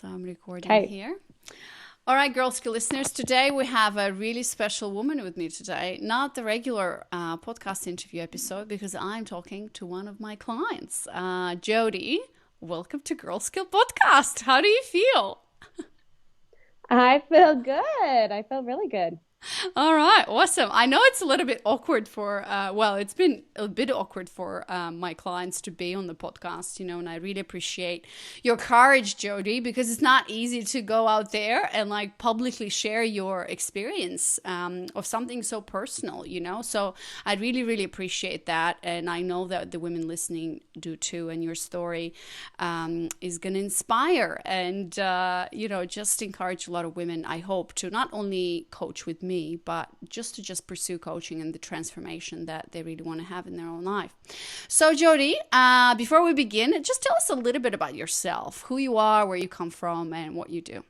So I'm recording Okay. here. All right, Girl Skill listeners, today we have a really special woman with me today. Not the regular podcast interview episode because I'm talking to one of my clients. Jodi, welcome to Girl Skill Podcast. How do you feel? I feel good. I feel really good. All right, awesome. I know it's a little bit awkward for, it's been a bit awkward for my clients to be on the podcast, and I really appreciate your courage, Jodi, because it's not easy to go out there and like publicly share your experience of something so personal. So I really, really appreciate that. And I know that the women listening do too. And your story is going to inspire and, just encourage a lot of women, I hope, to not only coach with me, but just pursue coaching and the transformation that they really want to have in their own life. So Jodi, before we begin, just tell us a little bit about yourself, who you are, where you come from, and what you do.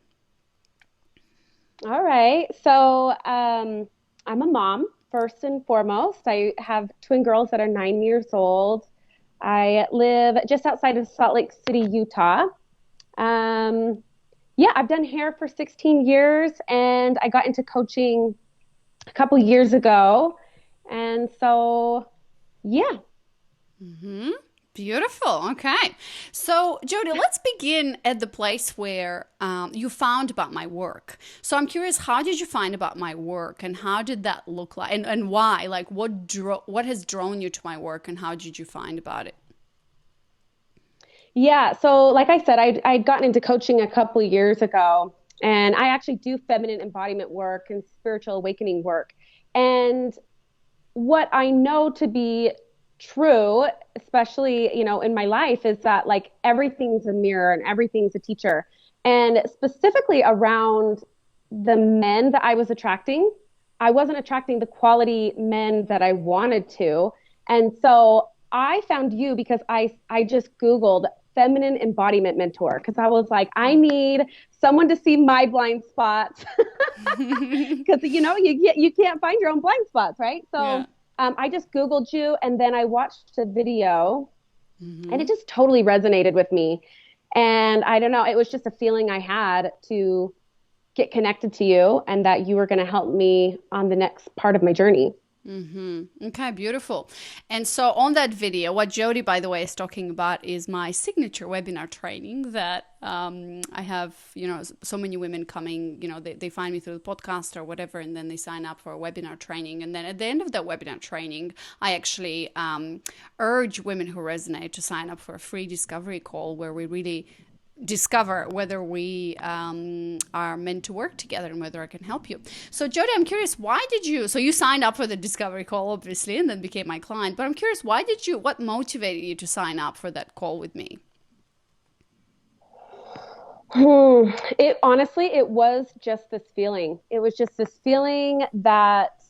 All right. So I'm a mom, first and foremost. I have twin girls that are 9 years old. I live just outside of Salt Lake City, Utah. I've done hair for 16 years and I got into coaching a couple years ago. And so, yeah. Mm-hmm. Beautiful. Okay. So, Jodi, let's begin at the place where you found about my work. So I'm curious, how did you find about my work and how did that look like and why? Like what has drawn you to my work and how did you find about it? Yeah. So like I said, I'd gotten into coaching a couple of years ago, and I actually do feminine embodiment work and spiritual awakening work. And what I know to be true, especially, in my life, is that like everything's a mirror and everything's a teacher. And specifically around the men that I was attracting, I wasn't attracting the quality men that I wanted to. And so I found you because I just Googled feminine embodiment mentor because I was like, I need someone to see my blind spots because you can't find your own blind spots, right? So Yeah. I just Googled you and then I watched the video and Mm-hmm. it just totally resonated with me. And I don't know, it was just a feeling I had to get connected to you and that you were going to help me on the next part of my journey. Mm-hmm. Okay, beautiful. And so on that video, what Jodi, by the way, is talking about is my signature webinar training that I have, so many women coming, they find me through the podcast or whatever, and then they sign up for a webinar training. And then at the end of that webinar training, I actually urge women who resonate to sign up for a free discovery call where we really discover whether we are meant to work together and whether I can help you. So Jodi, I'm curious, so you signed up for the discovery call, obviously, and then became my client, but I'm curious, what motivated you to sign up for that call with me? It honestly, it was just this feeling. It was just this feeling that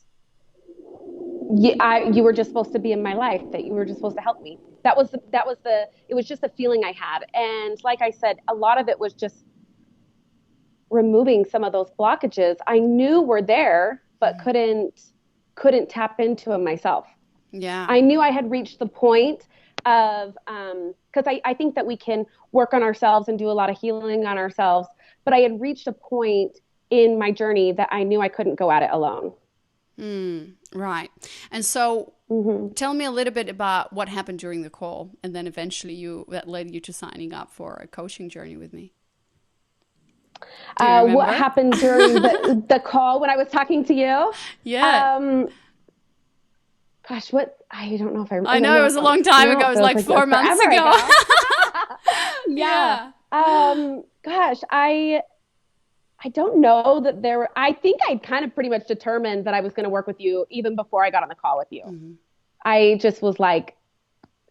you were just supposed to be in my life, that you were just supposed to help me. It was just a feeling I had. And like I said, a lot of it was just removing some of those blockages I knew were there, but couldn't tap into them myself. Yeah. I knew I had reached the point of, because I think that we can work on ourselves and do a lot of healing on ourselves, but I had reached a point in my journey that I knew I couldn't go at it alone. Right. And so tell me a little bit about what happened during the call and then eventually that led you to signing up for a coaching journey with me. Do you remember? What happened during the call when I was talking to you? Yeah. Gosh, I don't know if I know it was a long time ago. It was like 4 months ago. Yeah. Gosh, I don't know that I think I'd kind of pretty much determined that I was going to work with you even before I got on the call with you. Mm-hmm. I just was like,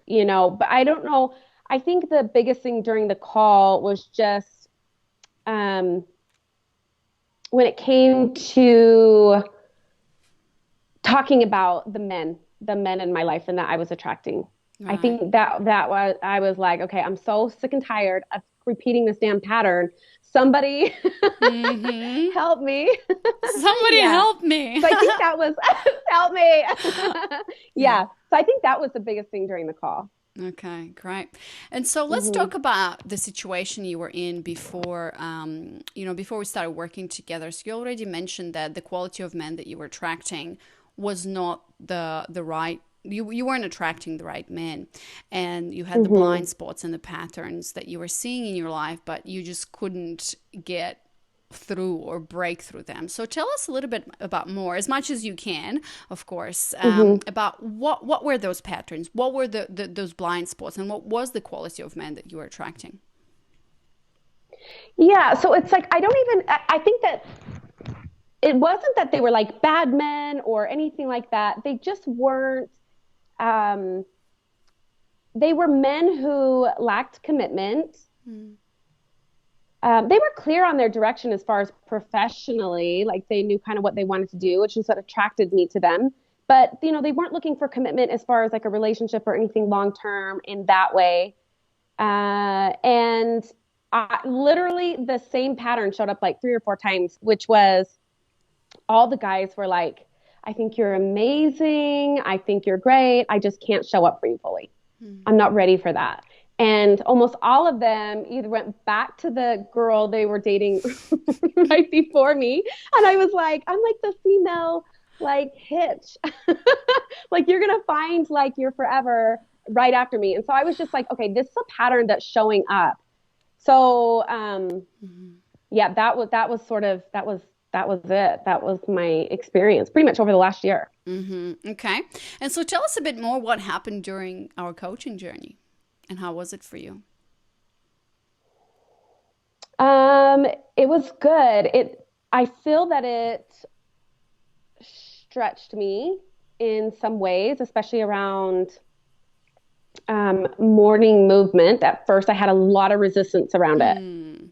but I don't know. I think the biggest thing during the call was just when it came to talking about the men in my life and that I was attracting. Right. I think I was like, okay, I'm so sick and tired of repeating this damn pattern. Somebody help me. Somebody help me. So I think that was help me. Yeah. So I think that was the biggest thing during the call. Okay, great. And so let's Hmm. talk about the situation you were in before, before we started working together. So you already mentioned that the quality of men that you were attracting was not the right. You weren't attracting the right men, and you had the Hmm. blind spots and the patterns that you were seeing in your life, but you just couldn't get through or break through them. So tell us a little bit about more, as much as you can, of course, Hmm. about what were those patterns, what were those blind spots, and what was the quality of men that you were attracting. Yeah. So it's like, I think that it wasn't that they were like bad men or anything like that. They just weren't, um, they were men who lacked commitment. Mm. They were clear on their direction as far as professionally, like they knew kind of what they wanted to do, which is what attracted me to them. But they weren't looking for commitment as far as like a relationship or anything long term in that way. And literally the same pattern showed up like 3 or 4 times, which was all the guys were like, "I think you're amazing. I think you're great. I just can't show up for you fully. Mm. I'm not ready for that." And almost all of them either went back to the girl they were dating right before me. And I was like, I'm like the female, like, hitch. Like, you're going to find like your forever right after me. And so I was just like, okay, this is a pattern that's showing up. So, Mm-hmm. yeah, that was it. That was my experience pretty much over the last year. Mm-hmm. Okay. And so tell us a bit more what happened during our coaching journey and how was it for you? Um, it was good. I feel that it stretched me in some ways, especially around morning movement. At first, I had a lot of resistance around it. Mm.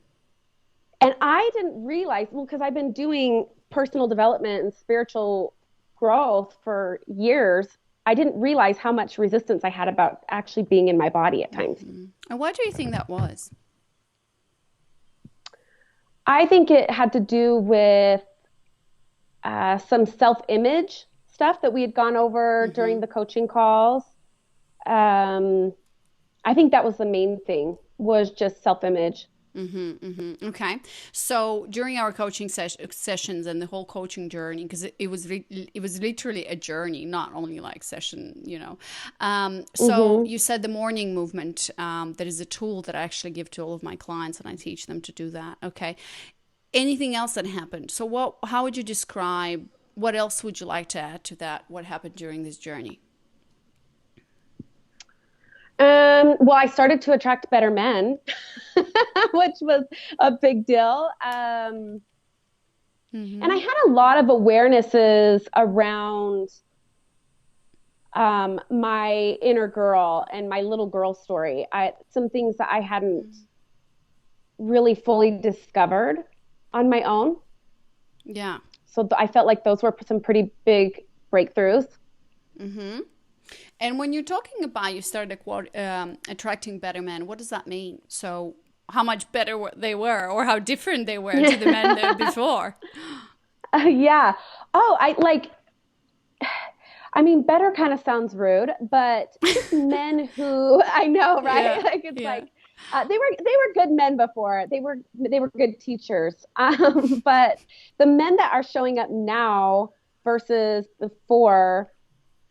And I didn't realize, well, because I've been doing personal development and spiritual growth for years, I didn't realize how much resistance I had about actually being in my body at times. Mm-hmm. And why do you think that was? I think it had to do with some self image stuff that we had gone over Mm-hmm. during the coaching calls. Um, I think that was the main thing, was just self image. Mm-hmm, mm-hmm. Okay. So during our coaching sessions and the whole coaching journey, because it was literally a journey, not only like session, you know. So Hmm. you said the morning movement, that is a tool that I actually give to all of my clients and I teach them to do that. Okay. Anything else that happened? So how would you describe, what else would you like to add to that? What happened during this journey? Well, I started to attract better men, which was a big deal. And I Mm-hmm. had a lot of awarenesses around my inner girl and my little girl story. Some things that I hadn't really fully discovered on my own. Yeah. So I felt like those were some pretty big breakthroughs. Mm-hmm. And when you're talking about you started attracting better men, what does that mean? So how much better they were, or how different they were to the men there before? Yeah. Oh, I mean, better kind of sounds rude, but just men who I know, right? Yeah, Like it's yeah. like they were good men before. They were good teachers. But the men that are showing up now versus before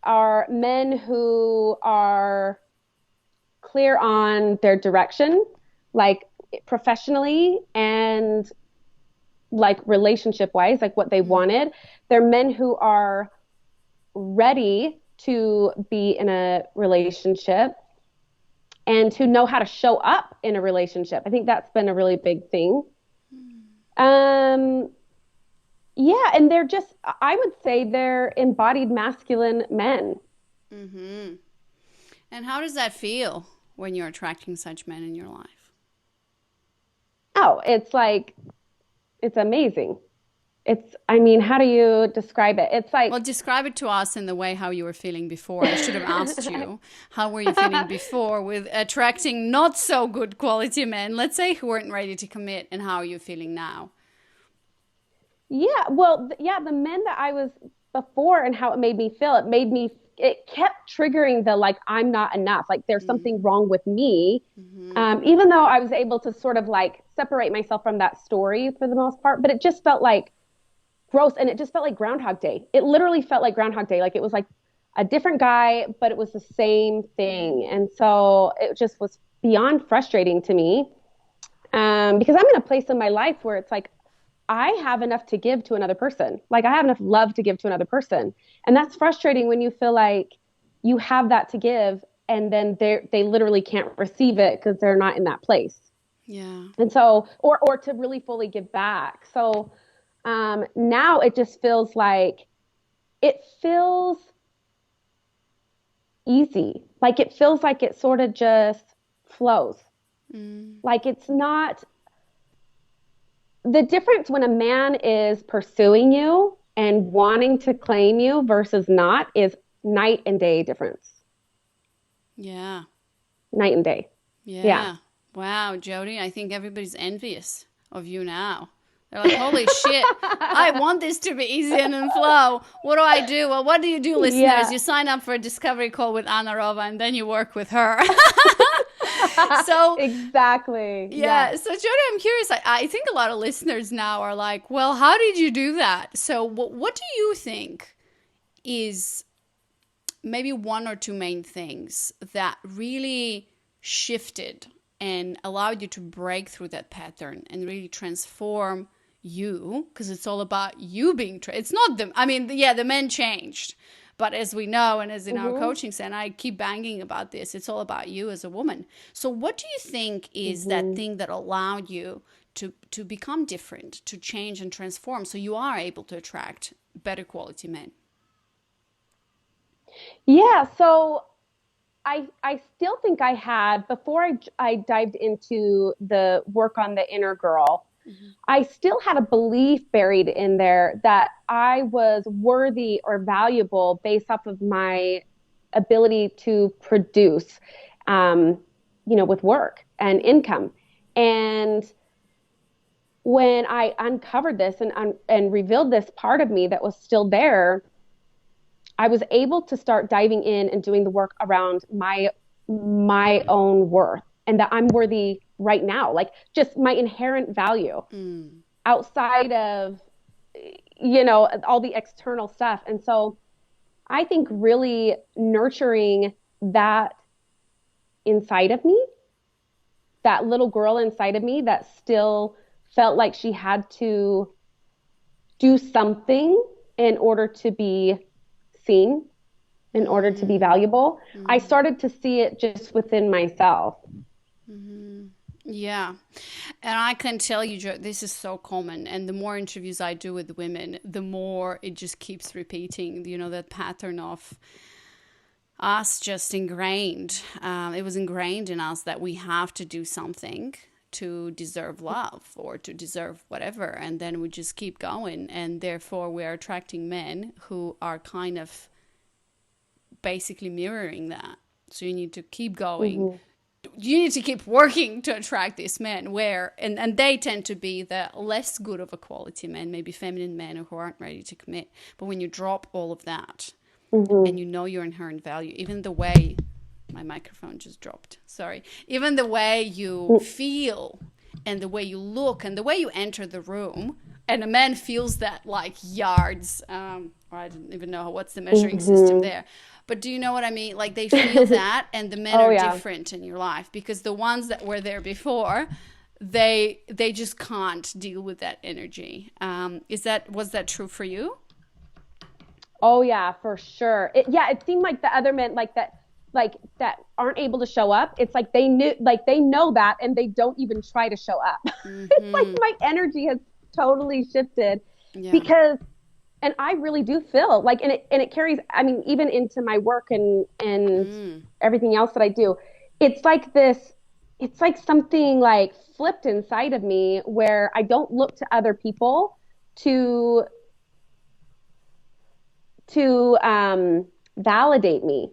are men who are clear on their direction, like professionally and like relationship wise, like what they Mm, wanted. They're men who are ready to be in a relationship and to know how to show up in a relationship. I think that's been a really big thing. Um, yeah, and I would say they're embodied masculine men. mm-hmm. And how does that feel when you're attracting such men in your life? Oh, it's amazing. I mean, how do you describe it? It's Well, like, describe it to us in the way how you were feeling before. I should have asked you, how were you feeling before with attracting not so good quality men, let's say, who weren't ready to commit, and how are you feeling now? yeah, well, yeah, the men that I was before and how it made me it kept triggering the, like, I'm not enough. Like there's something wrong with me. Mm-hmm. Even though I was able to sort of like separate myself from that story for the most part, but it just felt like gross. And it just felt like Groundhog Day. It literally felt like Groundhog Day. Like it was like a different guy, but it was the same thing. And so it just was beyond frustrating to me. Because I'm in a place in my life where it's like, I have enough to give to another person. Like I have enough love to give to another person. And that's frustrating when you feel like you have that to give and then they literally can't receive it because they're not in that place. Yeah. And so, or to really fully give back. So now it just feels like, it feels easy. Like it feels like it sort of just flows. Like it's not the difference when a man is pursuing you and wanting to claim you versus not is night and day difference. Yeah. Night and day. Yeah. Yeah. Wow, Jodi, I think everybody's envious of you now. They're like, holy shit, I want this to be easy and in flow. What do I do? Well, what do you do, listeners? Yeah. You sign up for a discovery call with Anna Rova and then you work with her. So exactly. yeah. Yes. So Jodi, I'm curious. I think a lot of listeners now are like, well, how did you do that? So what do you think is maybe one or two main things that really shifted and allowed you to break through that pattern and really transform you? Because it's all about you being it's not them. I mean, yeah, the men changed, but as we know, and as in our coaching center, I keep banging about this, it's all about you as a woman. So what do you think is that thing that allowed you to become different, to change and transform, so you are able to attract better quality men? Yeah. So I still think I had, before I dived into the work on the inner girl, I still had a belief buried in there that I was worthy or valuable based off of my ability to produce, with work and income. And when I uncovered this and revealed this part of me that was still there, I was able to start diving in and doing the work around my own worth, and that I'm worthy right now, like just my inherent value outside of, all the external stuff. And so I think really nurturing that inside of me, that little girl inside of me that still felt like she had to do something in order to be seen, in order to be valuable. I started to see it just within myself. Yeah. And I can tell you, this is so common. And the more interviews I do with women, the more it just keeps repeating, that pattern of us just ingrained. It was ingrained in us that we have to do something to deserve love or to deserve whatever. And then we just keep going. And therefore we are attracting men who are kind of basically mirroring that. So you need to keep going. You need to keep working to attract these men and they tend to be the less good of a quality men, maybe feminine men who aren't ready to commit. But when you drop all of that and your inherent value, even the way my microphone just dropped, sorry, even the way you feel and the way you look and the way you enter the room, and a man feels that like yards, or I didn't even know what's the measuring system there. But do you know what I mean? Like they feel that, and the men are different in your life, because the ones that were there before, they just can't deal with that energy. Was that true for you? Oh yeah, for sure. It seemed like the other men that aren't able to show up. It's like they know that, and they don't even try to show up. It's like my energy has totally shifted because. And I really do feel like, and it carries, I mean, even into my work and everything else that I do, it's like something like flipped inside of me where I don't look to other people to validate me.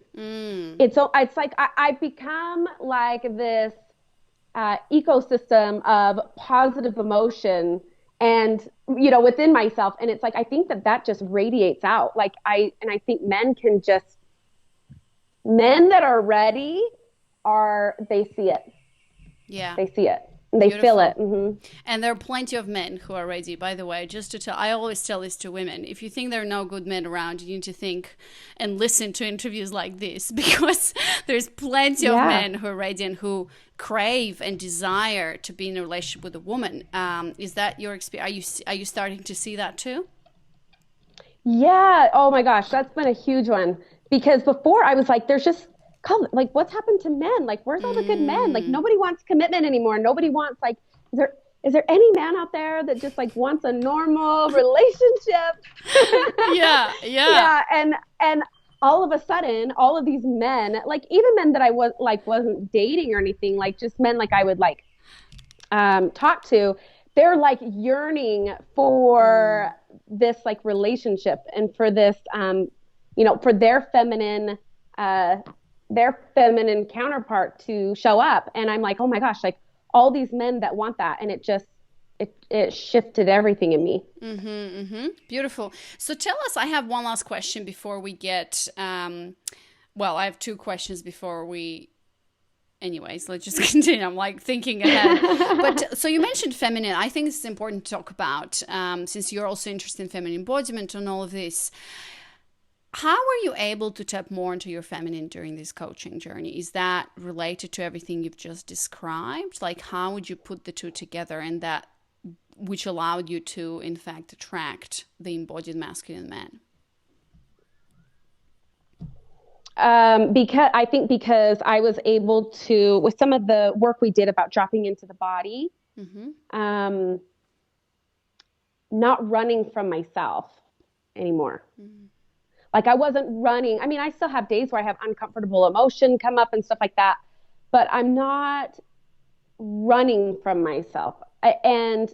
It's like I've become like this ecosystem of positive emotion and within myself, and it's like I think that just radiates out. Like I think men can just Men that are ready they see it. Yeah. They see it. They feel Beautiful. it. Mm-hmm. And there are plenty of men who are ready, by the way, just to tell. I always tell this to women. If you think there are no good men around, you need to think and listen to interviews like this because there's plenty of Yeah. men who are ready and who crave and desire to be in a relationship with a woman. Is that your experience? Are you starting to see that too? Yeah. Oh my gosh, that's been a huge one because before I was like, there's just like what's happened to men? Like, where's all the good men? Like, Mm. nobody wants commitment anymore. Nobody wants like, is there any man out there that just like wants a normal relationship? Yeah, yeah. Yeah, and all of a sudden, all of these men, like even men that I wasn't dating or anything, like just men like I would like talk to, they're like yearning for Mm. this like relationship and for this for uh their feminine counterpart to show up. And I'm like, oh my gosh, like all these men that want that, and it shifted everything in me. Mm-hmm, mm-hmm. Beautiful. So tell us, I have one last question before we get, well, I have two questions before we, anyways, let's just continue. I'm like thinking ahead. But so you mentioned feminine. I think this is important to talk about since you're also interested in feminine embodiment and all of this. How were you able to tap more into your feminine during this coaching journey? Is that related to everything you've just described? Like, how would you put the two together and that which allowed you to, in fact, attract the embodied masculine man? Because I was able to, with some of the work we did about dropping into the body, Mm-hmm. um, not running from myself anymore. Mm-hmm. Like I wasn't running. I mean, I still have days where I have uncomfortable emotion come up and stuff like that, but I'm not running from myself. And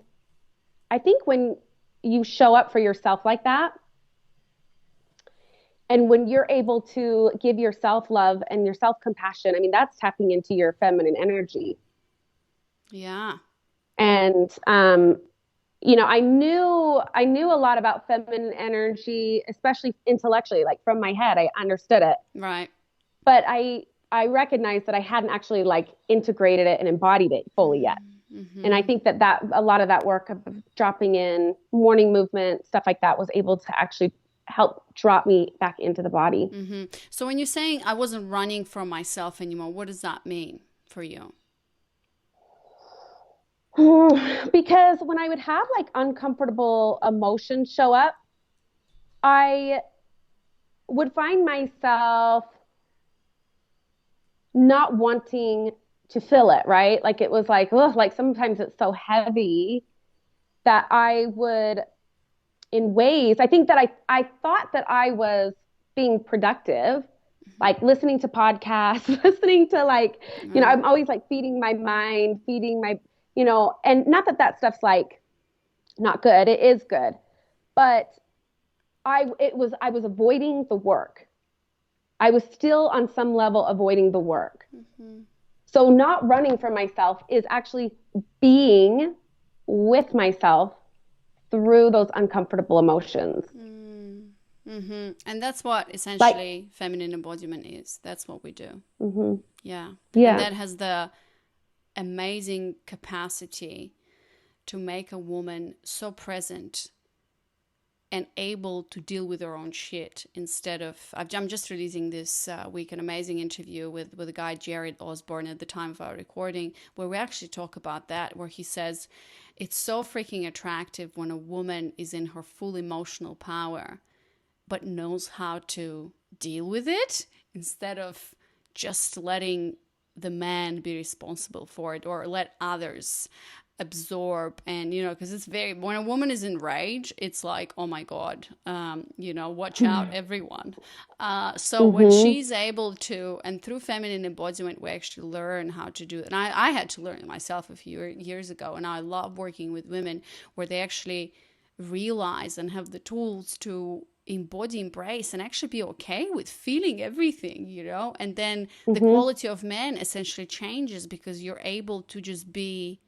I think when you show up for yourself like that, and when you're able to give yourself love and your self compassion, I mean, that's tapping into your feminine energy. Yeah. And, I knew a lot about feminine energy, especially intellectually, like from my head, I understood it. Right. But I recognized that I hadn't actually like integrated it and embodied it fully yet. And I Mm-hmm. think that a lot of that work of dropping in morning movement, stuff like that, was able to actually help drop me back into the body. Mm-hmm. So when you're saying I wasn't running from myself anymore, what does that mean for you? Because when I would have like uncomfortable emotions show up, I would find myself not wanting to feel it, right? Like it was like, ugh, like sometimes it's so heavy that I would, in ways, I think that I thought that I was being productive, like listening to podcasts, listening to like, Right. I'm always like feeding my mind, feeding my, and not that that stuff's like not good. It is good. But I was avoiding the work. I was still on some level avoiding the work. Mm-hmm. So not running from myself is actually being with myself through those uncomfortable emotions. Mm-hmm. And that's what Like, essentially feminine embodiment is. That's what we do. mm-hmm, Yeah. And yeah, that has the amazing capacity to make a woman so present and able to deal with her own shit instead of. I'm just releasing this week an amazing interview with a guy, Jared Osborne, at the time of our recording, where we actually talk about that, where he says it's so freaking attractive when a woman is in her full emotional power but knows how to deal with it instead of just letting the man be responsible for it or let others absorb. And because it's very, when a woman is in rage, it's like, oh my god, watch out everyone. So when mm-hmm, she's able to, and through feminine embodiment, we actually learn how to do it. And I had to learn it myself a few years ago, and I love working with women where they actually realize and have the tools to embody, embrace, and actually be okay with feeling everything, and then the mm-hmm, quality of men essentially changes because you're able to just be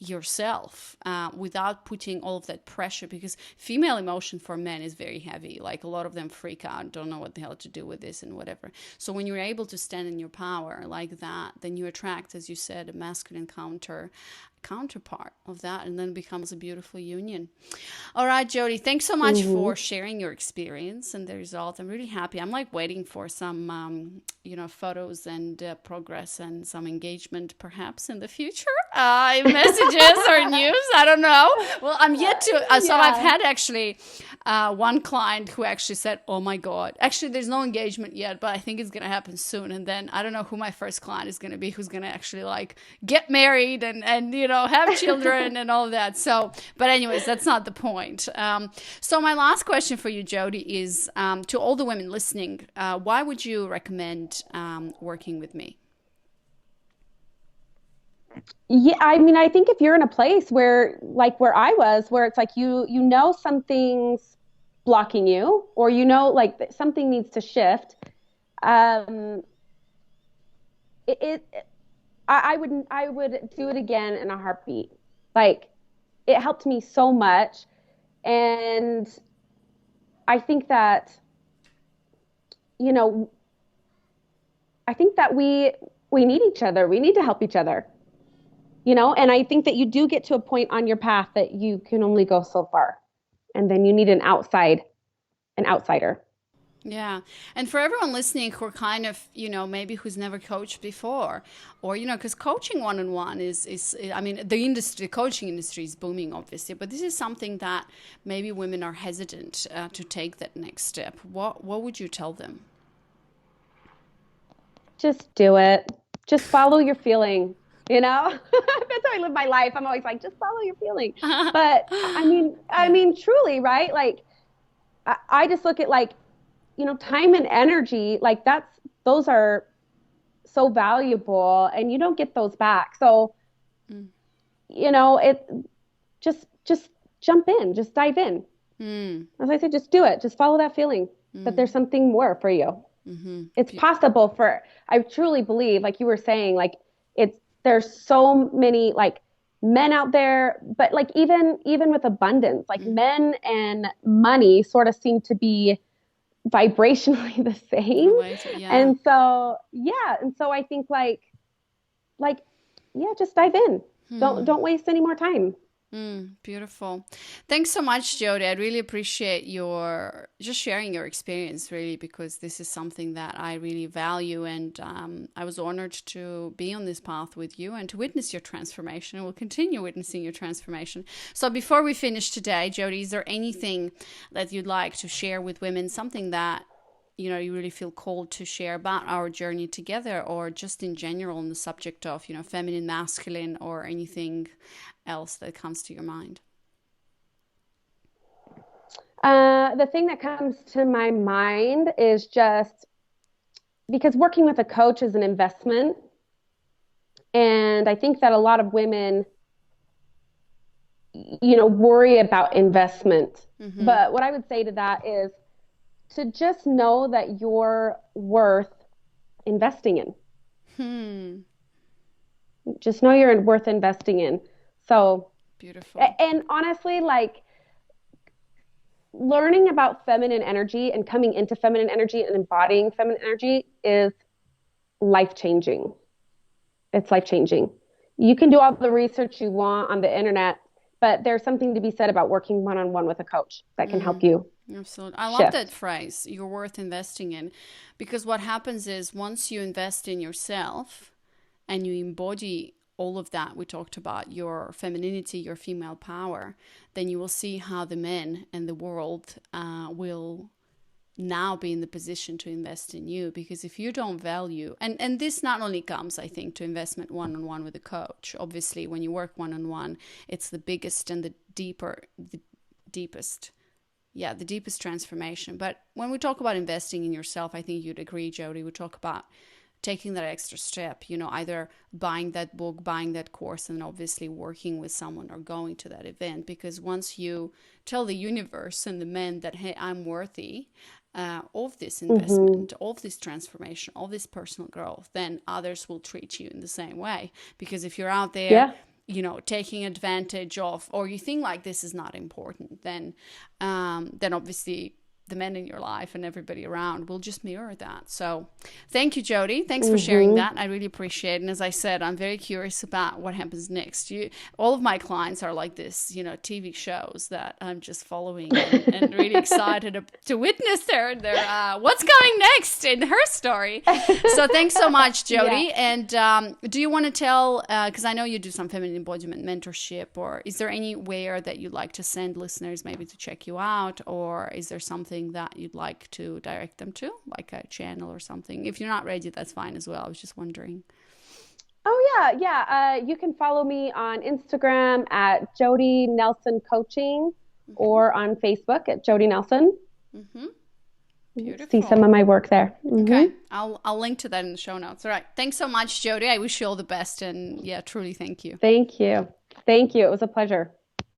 yourself without putting all of that pressure, because female emotion for men is very heavy. Like a lot of them freak out, don't know what the hell to do with this and whatever. So when you're able to stand in your power like that, then you attract, as you said, a masculine counterpart of that, and then it becomes a beautiful union. All right, Jodi, thanks so much for sharing your experience and the results. I'm really happy. I'm like waiting for some photos and progress and some engagement perhaps in the future, messages or news, I don't know. Well, I'm yet to so I've had actually one client who actually said, oh my god, actually there's no engagement yet, but I think it's going to happen soon. And then I don't know who my first client is going to be, who's going to actually like get married and have children and all of that. So, but anyways, that's not the point. So my last question for you, Jodi, is to all the women listening, why would you recommend working with me? Yeah, I mean, I think if you're in a place where, like where I was, where it's like something's blocking you, or like that something needs to shift, I would do it again in a heartbeat. Like, it helped me so much, and I think that I think that we need each other. We need to help each other. And I think that you do get to a point on your path that you can only go so far, and then you need an outsider. Yeah. And for everyone listening who are kind of, maybe who's never coached before, or, because coaching one-on-one is, I mean, the coaching industry is booming, obviously, but this is something that maybe women are hesitant to take that next step. What would you tell them? Just do it. Just follow your feeling. That's how I live my life. I'm always like, just follow your feeling. But I mean, truly, right? Like, I just look at like, time and energy, like those are so valuable, and you don't get those back. So, it just jump in, just dive in. As I said, just do it. Just follow that feeling that there's something more for you. It's possible I truly believe, like you were saying, like there's so many like men out there, but like even with abundance, like men and money sort of seem to be vibrationally the same. Related, yeah. And so I think like just dive in. Don't waste any more time. Beautiful. Thanks so much, Jodi. I really appreciate your just sharing your experience, really, because this is something that I really value. And I was honored to be on this path with you and to witness your transformation, and will continue witnessing your transformation. So before we finish today, Jodi, is there anything that you'd like to share with women, something that you really feel called to share about our journey together, or just in general on the subject of, feminine, masculine, or anything else that comes to your mind? The thing that comes to my mind is just because working with a coach is an investment. And I think that a lot of women, worry about investment. But what I would say to that is to just know that you're worth investing in. Just know you're worth investing in. So beautiful. And honestly, like learning about feminine energy and coming into feminine energy and embodying feminine energy is life-changing. It's life-changing. You can do all the research you want on the internet, but there's something to be said about working one-on-one with a coach that can help you. Absolutely. I love that phrase, you're worth investing in, because what happens is once you invest in yourself and you embody all of that we talked about, your femininity, your female power, then you will see how the men and the world will now be in the position to invest in you. Because if you don't value, and this not only comes, I think, to investment one-on-one with a coach. Obviously, when you work one-on-one, it's the biggest and the deepest transformation. But when we talk about investing in yourself, I think you'd agree, Jodi, we talk about taking that extra step, either buying that book, buying that course, and obviously working with someone or going to that event. Because once you tell the universe and the men that, hey, I'm worthy of this investment, of this transformation, of this personal growth, then others will treat you in the same way. Because if you're out there, taking advantage of, or you think like this is not important, then obviously the men in your life and everybody around will just mirror that. So thank you, Jodi. Thanks for sharing that. I really appreciate it. And as I said, I'm very curious about what happens next. All of my clients are like this, TV shows that I'm just following and really excited to witness their what's coming next in her story. So thanks so much, Jodi. Yeah. And do you want to tell, because I know you do some feminine embodiment mentorship, or is there anywhere that you'd like to send listeners maybe to check you out, or is there something that you'd like to direct them to, like a channel or something? If you're not ready, that's fine as well. I was just wondering. Oh yeah. You can follow me on Instagram at Jodi Nelson Coaching, or on Facebook at Jodi Nelson. Beautiful. See some of my work there. Okay, I'll link to that in the show notes. All right, thanks so much, Jodi. I wish you all the best, and truly thank you. Thank you. It was a pleasure.